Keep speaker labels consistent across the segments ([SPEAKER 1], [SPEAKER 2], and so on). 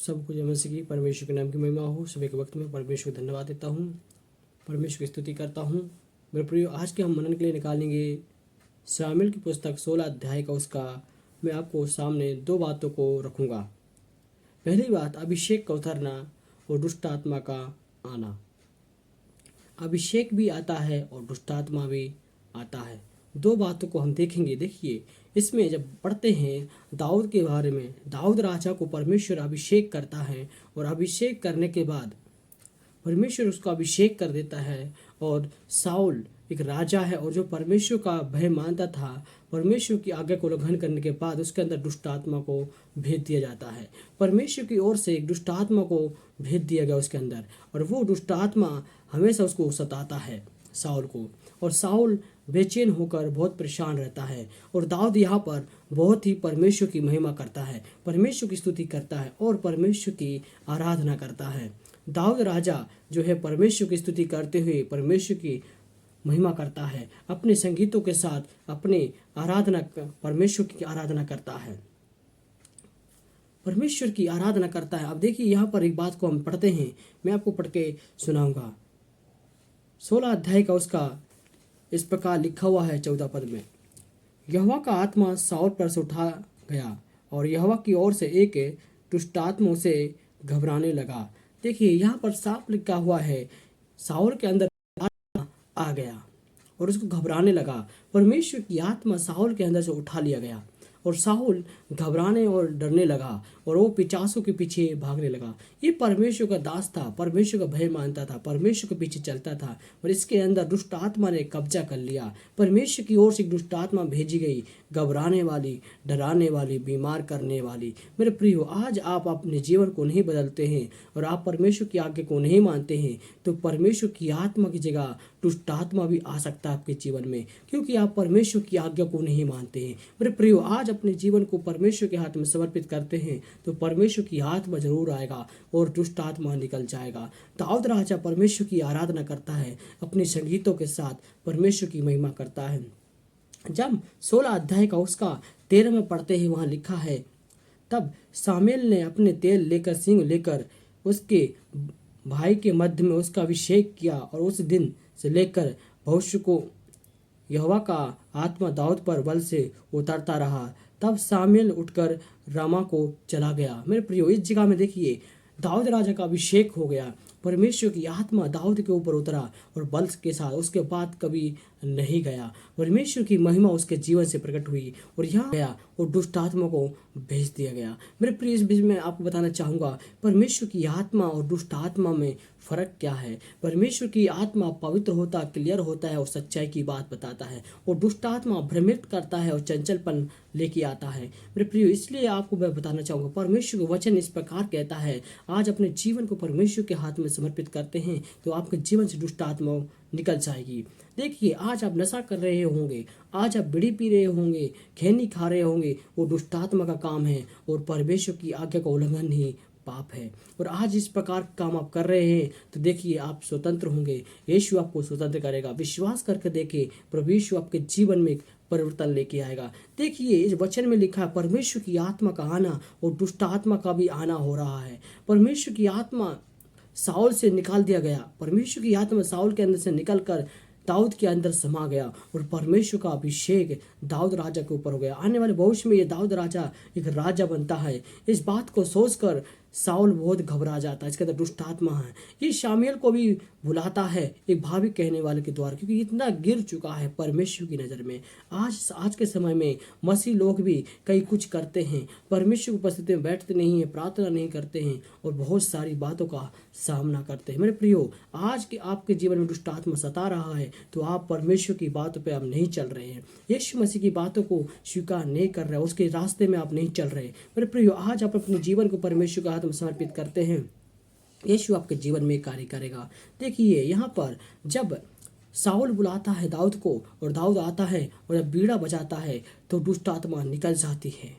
[SPEAKER 1] सबको जय मसीह की परमेश्वर के नाम की महिमा हो। सुबह के वक्त में परमेश्वर को धन्यवाद देता हूँ, परमेश्वर की स्तुति करता हूँ। मेरे प्रियो, आज के हम मनन के लिए निकालेंगे शामिल की पुस्तक 16 अध्याय का उसका मैं आपको सामने दो बातों को रखूँगा। पहली बात, अभिषेक का उतरना और दुष्ट आत्मा का आना। अभिषेक भी आता है और दुष्ट आत्मा भी आता है। दो बातों को हम देखेंगे। देखिए, इसमें जब पढ़ते हैं दाऊद के बारे में, दाऊद राजा को परमेश्वर अभिषेक करता है और अभिषेक करने के बाद परमेश्वर उसको अभिषेक कर देता है। और साउल एक राजा है और जो परमेश्वर का भय मानता था, परमेश्वर की आज्ञा को उल्लंघन करने के बाद उसके अंदर दुष्ट आत्मा को भेज दिया जाता है। परमेश्वर की ओर से एक दुष्ट आत्मा को भेज दिया गया उसके अंदर, और वो दुष्ट आत्मा हमेशा उसको सताता है साउल को, और साउल बेचैन होकर बहुत परेशान रहता है। और दाऊद यहाँ पर बहुत ही परमेश्वर की महिमा करता है, परमेश्वर की स्तुति करता है और परमेश्वर की आराधना करता है। दाऊद राजा जो है परमेश्वर की स्तुति करते हुए परमेश्वर की महिमा करता है, अपने संगीतों के साथ अपने परमेश्वर की आराधना करता है, परमेश्वर की आराधना करता है। अब देखिए, यहाँ पर एक बात को हम पढ़ते हैं, मैं आपको पढ़ के सुनाऊंगा। 16 अध्याय का उसका इस प्रकार लिखा हुआ है 14 पद में, यहोवा का आत्मा साउल पर से उठा गया और यहोवा की ओर से एक दुष्ट आत्मा उसे घबराने लगा। देखिए, यहाँ पर साफ लिखा हुआ है, साउल के अंदर आ गया और उसको घबराने लगा। परमेश्वर की आत्मा साउल के अंदर से उठा लिया गया और साउल घबराने और डरने लगा और वो पिचासों के पीछे भागने लगा। ये परमेश्वर का दास था, परमेश्वर का भय मानता था, परमेश्वर के पीछे चलता था, और इसके अंदर दुष्ट आत्मा ने कब्जा कर लिया। परमेश्वर की ओर से एक दुष्ट आत्मा भेजी गई, घबराने वाली, डराने वाली, बीमार करने वाली। मेरे प्रियो, आज आप अपने जीवन को नहीं बदलते हैं और आप परमेश्वर की आज्ञा को नहीं मानते हैं, तो परमेश्वर की आत्मा की जगह दुष्ट आत्मा भी आ सकता है आपके जीवन में, क्योंकि आप परमेश्वर की आज्ञा को नहीं मानते हैं। मेरे प्रियो, आज अपने जीवन को परमेश्वर के हाथ में समर्पित करते हैं तो परमेश्वर की आत्मा जरूर आएगा और दुष्ट आत्मा निकल जाएगा। दाऊद राजा परमेश्वर की आराधना करता है, अपने संगीतों के साथ परमेश्वर की महिमा करता है। जब 16 अध्याय का उसका 13 में पढ़ते हैं, वहां लिखा है, तब सामुएल ने अपने तेल लेकर सिंह लेकर उसके भाई के मध्य में उसका अभिषेक किया, और उस दिन से लेकर भविष्य को यहोवा का आत्मा दाऊद पर बल से उतरता रहा। तब सामुएल उठकर रामा को चला गया। मेरे प्रियो, इस जगह में देखिए, दाऊद राजा का अभिषेक हो गया, परमेश्वर की आत्मा दाऊद के ऊपर उतरा और बल के साथ उसके बाद कभी नहीं गया। परमेश्वर की महिमा उसके जीवन से प्रकट हुई और यहाँ गया और दुष्ट आत्मा को भेज दिया गया। मेरे प्रिय, इस बीच में आपको बताना चाहूँगा, परमेश्वर की आत्मा और दुष्ट आत्मा में फ़र्क क्या है। परमेश्वर की आत्मा पवित्र होता, क्लियर होता है और सच्चाई की बात बताता है, और दुष्ट आत्मा भ्रमित करता है और चंचलपन लेके आता है। मेरे प्रिय, इसलिए आपको मैं बताना चाहूँगा, परमेश्वर का वचन इस प्रकार कहता है, आज अपने जीवन को परमेश्वर के हाथ में समर्पित करते हैं तो आपके जीवन से दुष्ट आत्मा निकल जाएगी। देखिए, आज आप नशा कर रहे होंगे, आज आप बीड़ी पी रहे होंगे, खैनी खा रहे होंगे, वो दुष्ट आत्मा का काम है और परमेश्वर की आज्ञा का उल्लंघन ही पाप है। और आज इस प्रकार का काम आप कर रहे हैं तो देखिए, आप स्वतंत्र होंगे, यीशु आपको स्वतंत्र करेगा। विश्वास करके देखिए, प्रभु यीशु आपके जीवन में परिवर्तन लेके आएगा। देखिए, इस वचन में लिखा है, परमेश्वर की आत्मा का आना और दुष्ट आत्मा का भी आना हो रहा है। परमेश्वर की आत्मा साउल से निकाल दिया गया, परमेश्वर की आत्मा साउल के अंदर से निकलकर दाऊद के अंदर समा गया और परमेश्वर का अभिषेक दाऊद राजा के ऊपर हो गया। आने वाले भविष्य में ये दाऊद राजा एक राजा बनता है। इस बात को सोचकर साउल बहुत घबरा जाता है, इसके अंदर दुष्ट आत्मा है। ये शामुएल को भी बुलाता है एक भावी कहने वाले के द्वारा, क्योंकि इतना गिर चुका है परमेश्वर की नज़र में। आज के समय में मसीह लोग भी कई कुछ करते हैं, परमेश्वर की उपस्थिति में बैठते नहीं हैं, प्रार्थना नहीं करते हैं और बहुत सारी बातों का सामना करते हैं। मेरे प्रियो, आज के आपके जीवन में दुष्ट आत्मा सता रहा है तो आप परमेश्वर की बातों पे आप नहीं चल रहे हैं, यीशु मसीह की बातों को स्वीकार नहीं कर रहे, उसके रास्ते में आप नहीं चल रहे। मेरे प्रियो, आज आप अपने जीवन को परमेश्वर के हाथ में समर्पित करते हैं, यीशु आपके जीवन में कार्य करेगा। देखिए, यहाँ पर जब साउल बुलाता है दाऊद को और दाऊद आता है और जब बीड़ा बजाता है तो दुष्ट आत्मा निकल जाती है।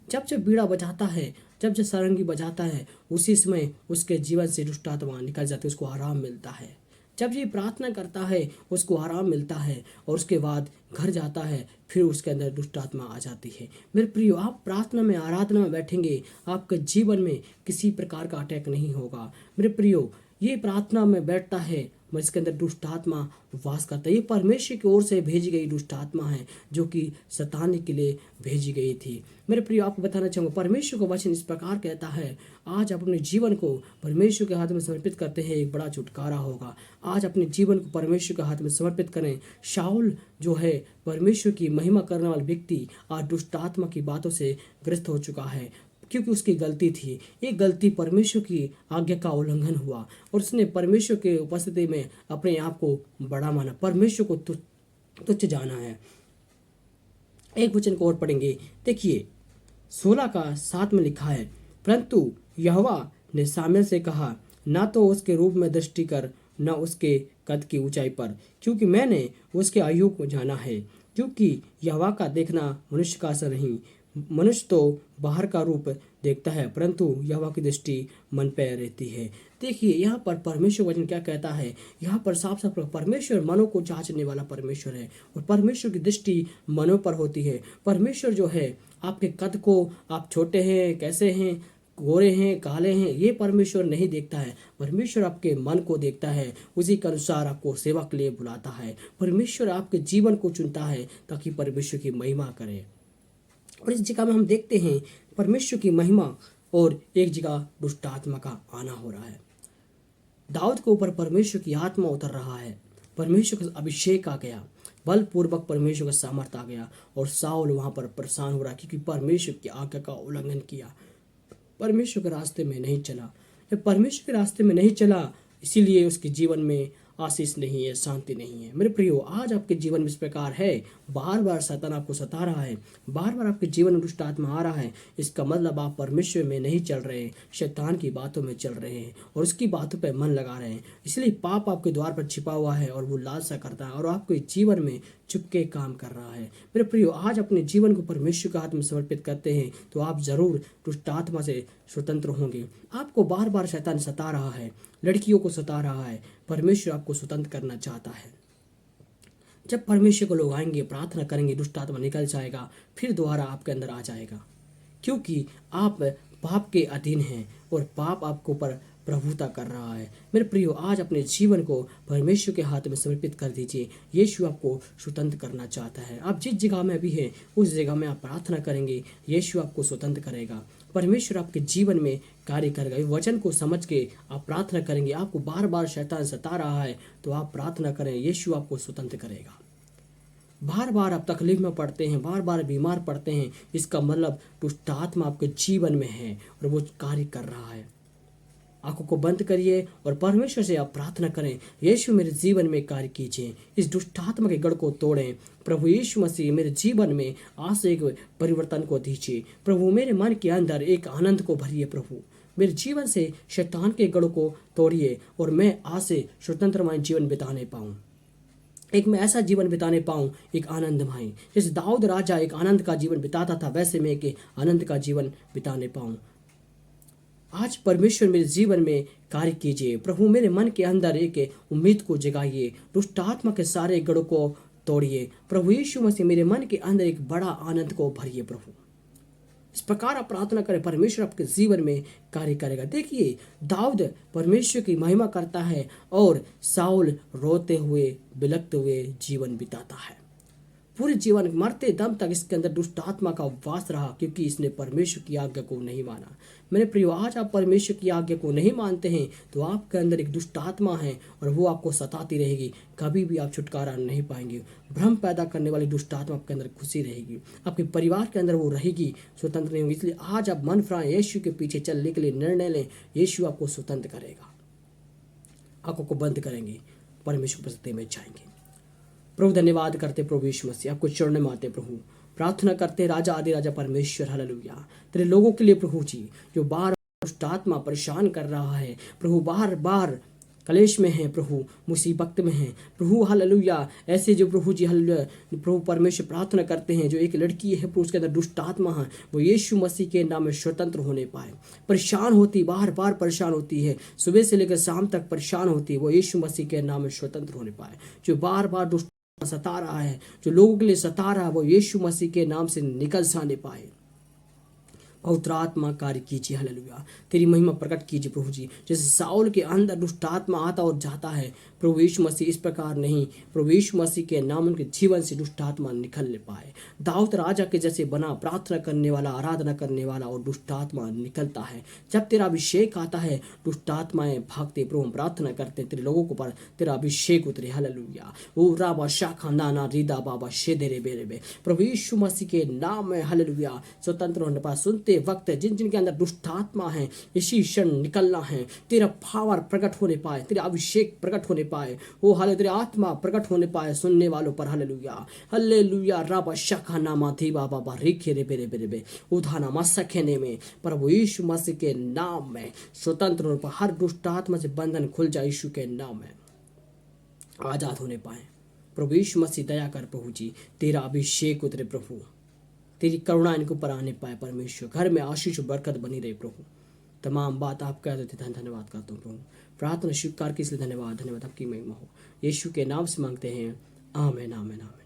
[SPEAKER 1] जब बीड़ा बजाता है, जब सारंगी बजाता है, उसी समय उसके जीवन से दुष्ट आत्मा निकल जाती है, उसको आराम मिलता है। जब ये प्रार्थना करता है उसको आराम मिलता है और उसके बाद घर जाता है, फिर उसके अंदर दुष्ट आत्मा आ जाती है। मेरे प्रियो, आप प्रार्थना में आराधना में बैठेंगे, आपके जीवन में किसी प्रकार का अटैक नहीं होगा। मेरे प्रियो, ये प्रार्थना में बैठता है मगर इसके अंदर दुष्ट आत्मा वास करता है। ये परमेश्वर की ओर से भेजी गई दुष्ट आत्मा है जो कि सताने के लिए भेजी गई थी। मेरे प्रियो, आपको बताना चाहूँगा, परमेश्वर का वचन इस प्रकार कहता है, आज आप अपने जीवन को परमेश्वर के हाथ में समर्पित करते हैं, एक बड़ा छुटकारा होगा। आज अपने जीवन को परमेश्वर के हाथ में समर्पित करें। शाऊल जो है परमेश्वर की महिमा करने वाला व्यक्ति आज दुष्ट आत्मा की बातों से ग्रस्त हो चुका है, क्योंकि उसकी गलती थी। एक गलती, परमेश्वर की आज्ञा का उल्लंघन हुआ और उसने परमेश्वर के उपस्थिति में अपने आप को बड़ा माना, परमेश्वर को तुच्छ जाना है। एक वचन को और पढ़ेंगे, देखिए 16:7 में लिखा है, परंतु यहोवा ने सामुएल से कहा, ना तो उसके रूप में दृष्टि कर, न उसके कद की ऊंचाई पर, क्योंकि मैंने उसके आयु को जाना है। क्योंकि यहोवा का देखना मनुष्य का असर नहीं, मनुष्य तो बाहर का रूप देखता है, परंतु यहोवा की दृष्टि मन पर रहती है। देखिए यहाँ पर परमेश्वर वचन क्या कहता है, यहाँ पर साफ साफ परमेश्वर मनों को जांचने वाला परमेश्वर है और परमेश्वर की दृष्टि मनों पर होती है। परमेश्वर जो है आपके कद को, आप छोटे हैं, कैसे हैं, गोरे हैं, काले हैं, ये परमेश्वर नहीं देखता है। परमेश्वर आपके मन को देखता है, उसी के अनुसार आपको सेवा के लिए बुलाता है। परमेश्वर आपके जीवन को चुनता है ताकि परमेश्वर की महिमा करे। और इस जगह में हम देखते हैं परमेश्वर की महिमा और एक जगह दुष्ट आत्मा का आना हो रहा है। दाऊद के ऊपर परमेश्वर की आत्मा उतर रहा है, परमेश्वर का अभिषेक आ गया, बलपूर्वक परमेश्वर का सामर्थ आ गया और साउल वहां पर परेशान हो रहा क्योंकि परमेश्वर की आज्ञा का उल्लंघन किया, परमेश्वर के रास्ते में नहीं चला। जब परमेश्वर के रास्ते में नहीं चला, इसीलिए उसके जीवन में आशीष नहीं है, शांति नहीं है। मेरे प्रियो, आज आपके जीवन में इस प्रकार है, बार बार शैतान आपको सता रहा है, बार बार आपके जीवन में दुष्ट आत्मा आ रहा है, इसका मतलब आप परमेश्वर में नहीं चल रहे हैं, शैतान की बातों में चल रहे हैं और उसकी बातों पर मन लगा रहे हैं। इसलिए पाप आपके द्वार पर छिपा हुआ है और वो लालसा करता है और आपके जीवन में चुपके काम कर रहा है। मेरे प्रियो, आज अपने जीवन को परमेश्वर के हाथ में समर्पित करते हैं तो आप जरूर दुष्ट आत्मा से स्वतंत्र होंगे। आपको बार बार शैतान सता रहा है, लड़कियों को सता रहा है, परमेश्वर आपको स्वतंत्र करना चाहता है। जब परमेश्वर को लोग आएंगे, प्रार्थना करेंगे, दुष्ट आत्मा निकल जाएगा, फिर दोबारा आपके अंदर आ जाएगा, क्योंकि आप पाप के अधीन हैं और पाप आपके ऊपर प्रभुता कर रहा है। मेरे प्रियो, आज अपने जीवन को परमेश्वर के हाथ में समर्पित कर दीजिए। यीशु आपको स्वतंत्र करना चाहता है। आप जिस जगह में भी हैं उस जगह में आप प्रार्थना करेंगे, यीशु आपको स्वतंत्र करेगा, परमेश्वर आपके जीवन में कार्य करेगा। इस वचन को समझ के आप प्रार्थना करेंगे। आपको बार बार शैतान सता रहा है तो आप प्रार्थना करें, यीशु आपको स्वतंत्र करेगा। बार बार आप तकलीफ में पड़ते हैं, बार बार बीमार पड़ते हैं, इसका मतलब दुष्ट आत्मा आपके जीवन में है और वो कार्य कर रहा है। आंखों को बंद करिए और परमेश्वर से आप प्रार्थना करें, यीशु मेरे जीवन में कार्य कीजिए, इस दुष्ट आत्मा के गढ़ को तोड़ें। प्रभु यीशु मसीह मेरे जीवन में आज से एक परिवर्तन को दीजिए। प्रभु मेरे मन के अंदर एक आनंद को भरिए। प्रभु मेरे जीवन से शैतान के गढ़ को तोड़िए और मैं आज से स्वतंत्रमय जीवन बिताने पाऊँ, एक मैं ऐसा जीवन बिताने पाऊँ, एक आनंदमय, जैसे दाऊद राजा एक आनंद का जीवन बिताता था, वैसे मैं एक आनंद का जीवन बिताने पाऊँ। आज परमेश्वर मेरे जीवन में कार्य कीजिए। प्रभु मेरे मन के अंदर एक उम्मीद को जगाइए, दुष्ट आत्मा के सारे गढ़ों को तोड़िए। प्रभु यीशु मसीह मेरे मन के अंदर एक बड़ा आनंद को भरिए। प्रभु इस प्रकार आप प्रार्थना करें, परमेश्वर आपके जीवन में कार्य करेगा। देखिए दाऊद परमेश्वर की महिमा करता है और साउल रोते हुए बिलखते हुए जीवन बिताता है। पूरे जीवन मरते दम तक इसके अंदर दुष्ट आत्मा का वास रहा, क्योंकि इसने परमेश्वर की आज्ञा को नहीं माना। मेरे प्रियो, आज आप परमेश्वर की आज्ञा को नहीं मानते हैं तो आपके अंदर एक दुष्ट आत्मा है और वो आपको सताती रहेगी, कभी भी आप छुटकारा नहीं पाएंगे। भ्रम पैदा करने वाली दुष्ट आत्मा आपके अंदर खुशी रहेगी, आपके परिवार के अंदर वो रहेगी, स्वतंत्र नहीं होगी। इसलिए आज आप मन फिराएं, यीशु के पीछे चलने के लिए निर्णय लें, यीशु आपको स्वतंत्र करेगा। आंखों को बंद करेंगे, परमेश्वर उपस्थिति में जाएंगे। प्रभु धन्यवाद करते प्रभु यीशु मसीह, आपको चरणों में आते प्रभु, प्रार्थना करते राजा आदि राजा परमेश्वर, हालेलुया। तेरे लोगों के लिए प्रभु जी जो बार दुष्ट आत्मा परेशान कर रहा है, प्रभु बार बार कलेश में हैं प्रभु, मुसीबत में हैं प्रभु, हालेलुया। ऐसे जो प्रभु जी हालेलुया प्रभु परमेश्वर प्रार्थना करते हैं, जो एक लड़की है प्रभु उसके अंदर दुष्ट आत्मा है, वो यीशु मसीह के नाम में स्वतंत्र होने पाए। परेशान होती, बार बार परेशान होती है, सुबह से लेकर शाम तक परेशान होती है, वो यीशु मसीह के नाम में स्वतंत्र होने पाए। जो बार बार दुष्ट सता रहा है, जो लोगों के लिए सता रहा है, वो यीशु मसीह के नाम से निकल जाने पाए। पवित्र आत्मा कार्य कीजिए, हालेलुया। तेरी महिमा प्रकट कीजिए प्रभु जी। जैसे साउल के अंदर दुष्ट आत्मा आता और जाता है, प्रभु यीशु मसीह इस प्रकार नहीं, प्रभु यीशु मसीह के नाम उनके जीवन से दुष्ट आत्मा निकलने पाए। दाऊद राजा के जैसे बना, प्रार्थना करने वाला, आराधना करने वाला, और दुष्ट आत्मा निकलता है। जब तेरा अभिषेक आता है, दुष्ट आत्माएं भागते। प्रभु हम प्रार्थना करते हैं तेरे लोगों को पर तेरा अभिषेक उतरे, हालेलुया। ओ राबा शाखा नाना रीदा बाबा शेदेरे बेरे, प्रभु यीशु मसीह के नाम में हालेलुया स्वतंत्र होने पाए। सुनते वक्त जिन जिन के अंदर दुष्ट आत्मा है, इसी क्षण निकलना है। तेरा पावर प्रकट होने पाए, तेरा अभिषेक प्रकट होने पाए, ओ हाले तेरे आत्मा प्रकट होने पाए सुनने वालों पर, हालेलुया हालेलुया। राबा शाखा नामा थी बाबा बा रिखे रे बेरे बेरे बे उधाना मसखेने में, प्रभु यीशु मसीह के नाम में स्वतंत्र होने पाए। हर दुष्ट आत्मा से बंधन खुल जाए, यीशु के नाम में आजाद होने पाए। प्रभु यीशु मसीह दया कर प्रभु जी, तेरा अभिषेक उतरे प्रभु, तेरी करुणा इनको पर आने पाए परमेश्वर। घर में आशीष और बरकत बनी रहे प्रभु। तमाम बात आप कह देते हैं, धन्यवाद करता हूँ प्रभु। प्रार्थना स्वीकार की इसलिए धन्यवाद, धन्यवाद। आपकी महिमा हो, यीशु के नाम से मांगते हैं, आमीन आमीन आमीन।